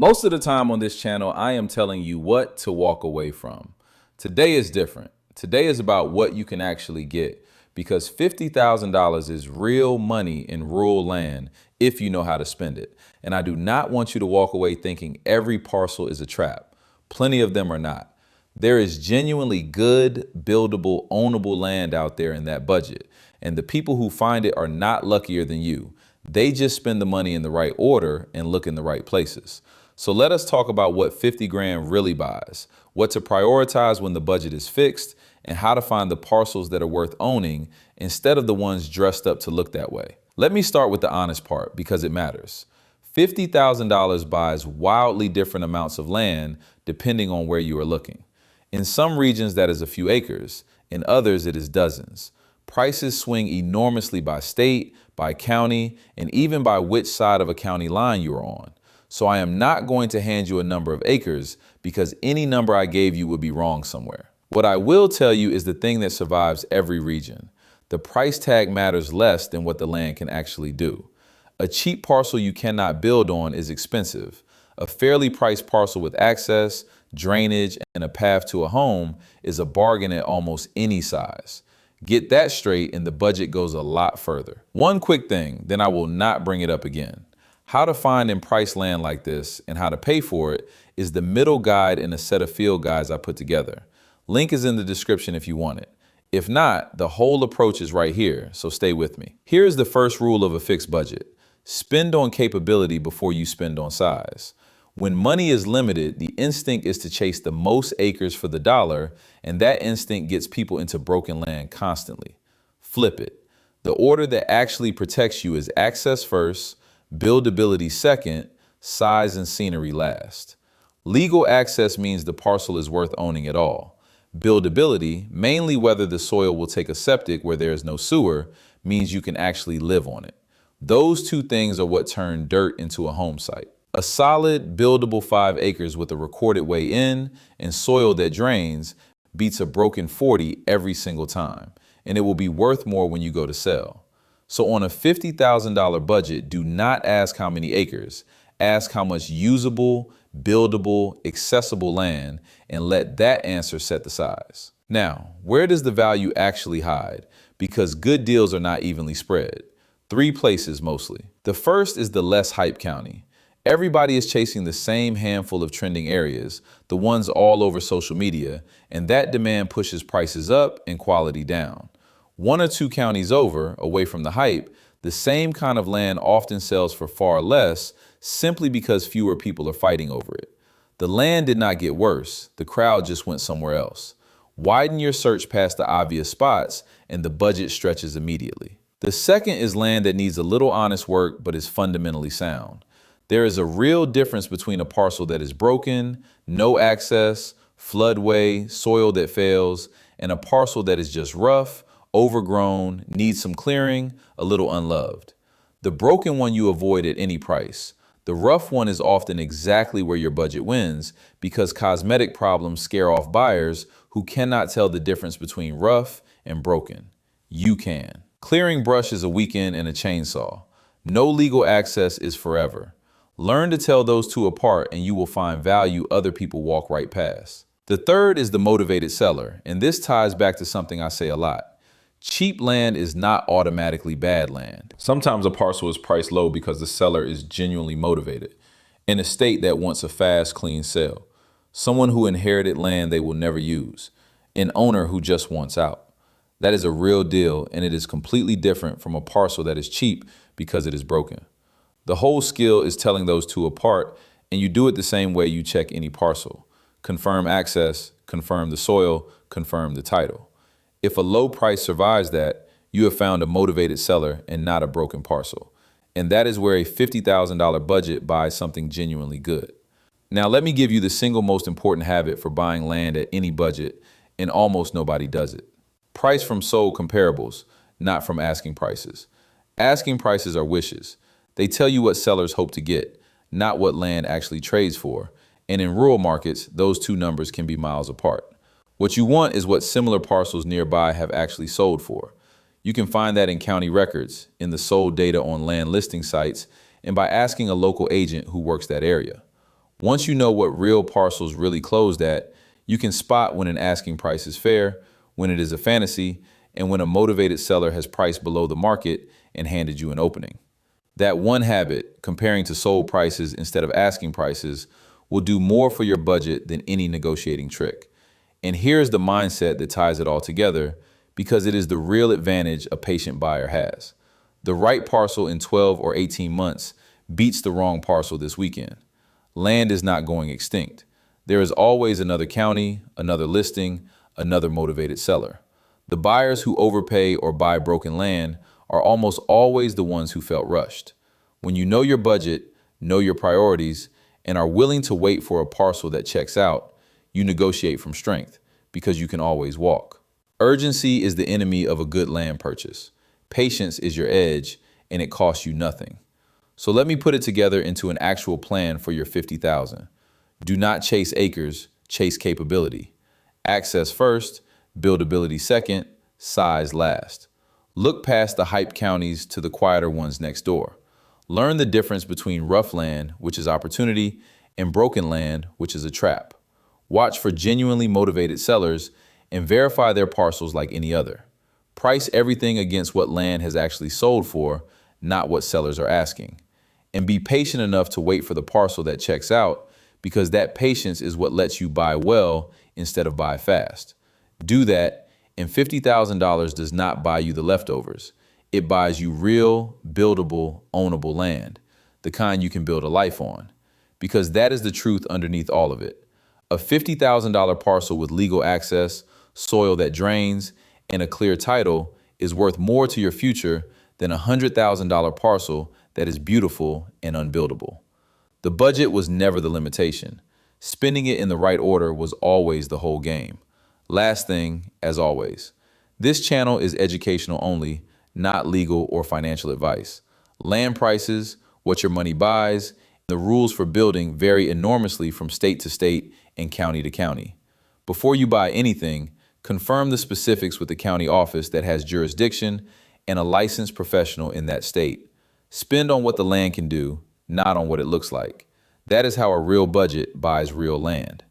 Most of the time on this channel, I am telling you what to walk away from. Today is different. Today is about what you can actually get, because $50,000 is real money in rural land if you know how to spend it. And I do not want you to walk away thinking every parcel is a trap. Plenty of them are not. There is genuinely good, buildable, ownable land out there in that budget. And the people who find it are not luckier than you. They just spend the money in the right order and look in the right places. So let us talk about what 50 grand really buys, what to prioritize when the budget is fixed, and how to find the parcels that are worth owning instead of the ones dressed up to look that way. Let me start with the honest part because it matters. $50,000 buys wildly different amounts of land depending on where you are looking. In some regions that is a few acres, in others it is dozens. Prices swing enormously by state, by county, and even by which side of a county line you are on. So I am not going to hand you a number of acres because any number I gave you would be wrong somewhere. What I will tell you is the thing that survives every region. The price tag matters less than what the land can actually do. A cheap parcel you cannot build on is expensive. A fairly priced parcel with access, drainage, and a path to a home is a bargain at almost any size. Get that straight and the budget goes a lot further. One quick thing, then I will not bring it up again. How to find and price land like this and how to pay for it is the middle guide in a set of field guides I put together. Link is in the description if you want it. If not, the whole approach is right here, so stay with me. Here is the first rule of a fixed budget. Spend on capability before you spend on size. When money is limited, the instinct is to chase the most acres for the dollar, and that instinct gets people into broken land constantly. Flip it. The order that actually protects you is access first, buildability second, size and scenery last. Legal access means the parcel is worth owning at all. Buildability, mainly whether the soil will take a septic where there is no sewer, means you can actually live on it. Those two things are what turn dirt into a home site. A solid, buildable 5 acres with a recorded way in and soil that drains beats a broken 40 every single time, and it will be worth more when you go to sell. So on a $50,000 budget, do not ask how many acres. Ask how much usable, buildable, accessible land, and let that answer set the size. Now, where does the value actually hide? Because good deals are not evenly spread. 3 places mostly. The first is the less hype county. Everybody is chasing the same handful of trending areas, the ones all over social media, and that demand pushes prices up and quality down. 1 or 2 counties over, away from the hype, the same kind of land often sells for far less simply because fewer people are fighting over it. The land did not get worse, the crowd just went somewhere else. Widen your search past the obvious spots and the budget stretches immediately. The second is land that needs a little honest work but is fundamentally sound. There is a real difference between a parcel that is broken, no access, floodway, soil that fails, and a parcel that is just rough, overgrown, needs some clearing, a little unloved. The broken one you avoid at any price. The rough one is often exactly where your budget wins because cosmetic problems scare off buyers who cannot tell the difference between rough and broken. You can. Clearing brush is a weekend and a chainsaw. No legal access is forever. Learn to tell those two apart and you will find value other people walk right past. The third is the motivated seller, and this ties back to something I say a lot. Cheap land is not automatically bad land. Sometimes a parcel is priced low because the seller is genuinely motivated. An estate that wants a fast, clean sale. Someone who inherited land they will never use. An owner who just wants out. That is a real deal, and it is completely different from a parcel that is cheap because it is broken. The whole skill is telling those two apart, and you do it the same way you check any parcel. Confirm access, confirm the soil, confirm the title. If a low price survives that, you have found a motivated seller and not a broken parcel. And that is where a $50,000 budget buys something genuinely good. Now, let me give you the single most important habit for buying land at any budget, and almost nobody does it. Price from sold comparables, not from asking prices. Asking prices are wishes. They tell you what sellers hope to get, not what land actually trades for. And in rural markets, those two numbers can be miles apart. What you want is what similar parcels nearby have actually sold for. You can find that in county records, in the sold data on land listing sites, and by asking a local agent who works that area. Once you know what real parcels really closed at, you can spot when an asking price is fair, when it is a fantasy, and when a motivated seller has priced below the market and handed you an opening. That one habit, comparing to sold prices instead of asking prices, will do more for your budget than any negotiating trick. And here's the mindset that ties it all together, because it is the real advantage a patient buyer has. The right parcel in 12 or 18 months beats the wrong parcel this weekend. Land is not going extinct. There is always another county, another listing, another motivated seller. The buyers who overpay or buy broken land are almost always the ones who felt rushed. When you know your budget, know your priorities, and are willing to wait for a parcel that checks out, you negotiate from strength because you can always walk. Urgency is the enemy of a good land purchase. Patience is your edge, and it costs you nothing. So let me put it together into an actual plan for your 50,000. Do not chase acres, chase capability. Access first, buildability second, size last. Look past the hype counties to the quieter ones next door. Learn the difference between rough land, which is opportunity, and broken land, which is a trap. Watch for genuinely motivated sellers and verify their parcels like any other. Price everything against what land has actually sold for, not what sellers are asking. And be patient enough to wait for the parcel that checks out, because that patience is what lets you buy well instead of buy fast. Do that, and $50,000 does not buy you the leftovers. It buys you real, buildable, ownable land, the kind you can build a life on. Because that is the truth underneath all of it. A $50,000 parcel with legal access, soil that drains, and a clear title is worth more to your future than a $100,000 parcel that is beautiful and unbuildable. The budget was never the limitation. Spending it in the right order was always the whole game. Last thing, as always, this channel is educational only, not legal or financial advice. Land prices, what your money buys, and the rules for building vary enormously from state to state and county to county. Before you buy anything, confirm the specifics with the county office that has jurisdiction and a licensed professional in that state. Spend on what the land can do, not on what it looks like. That is how a real budget buys real land.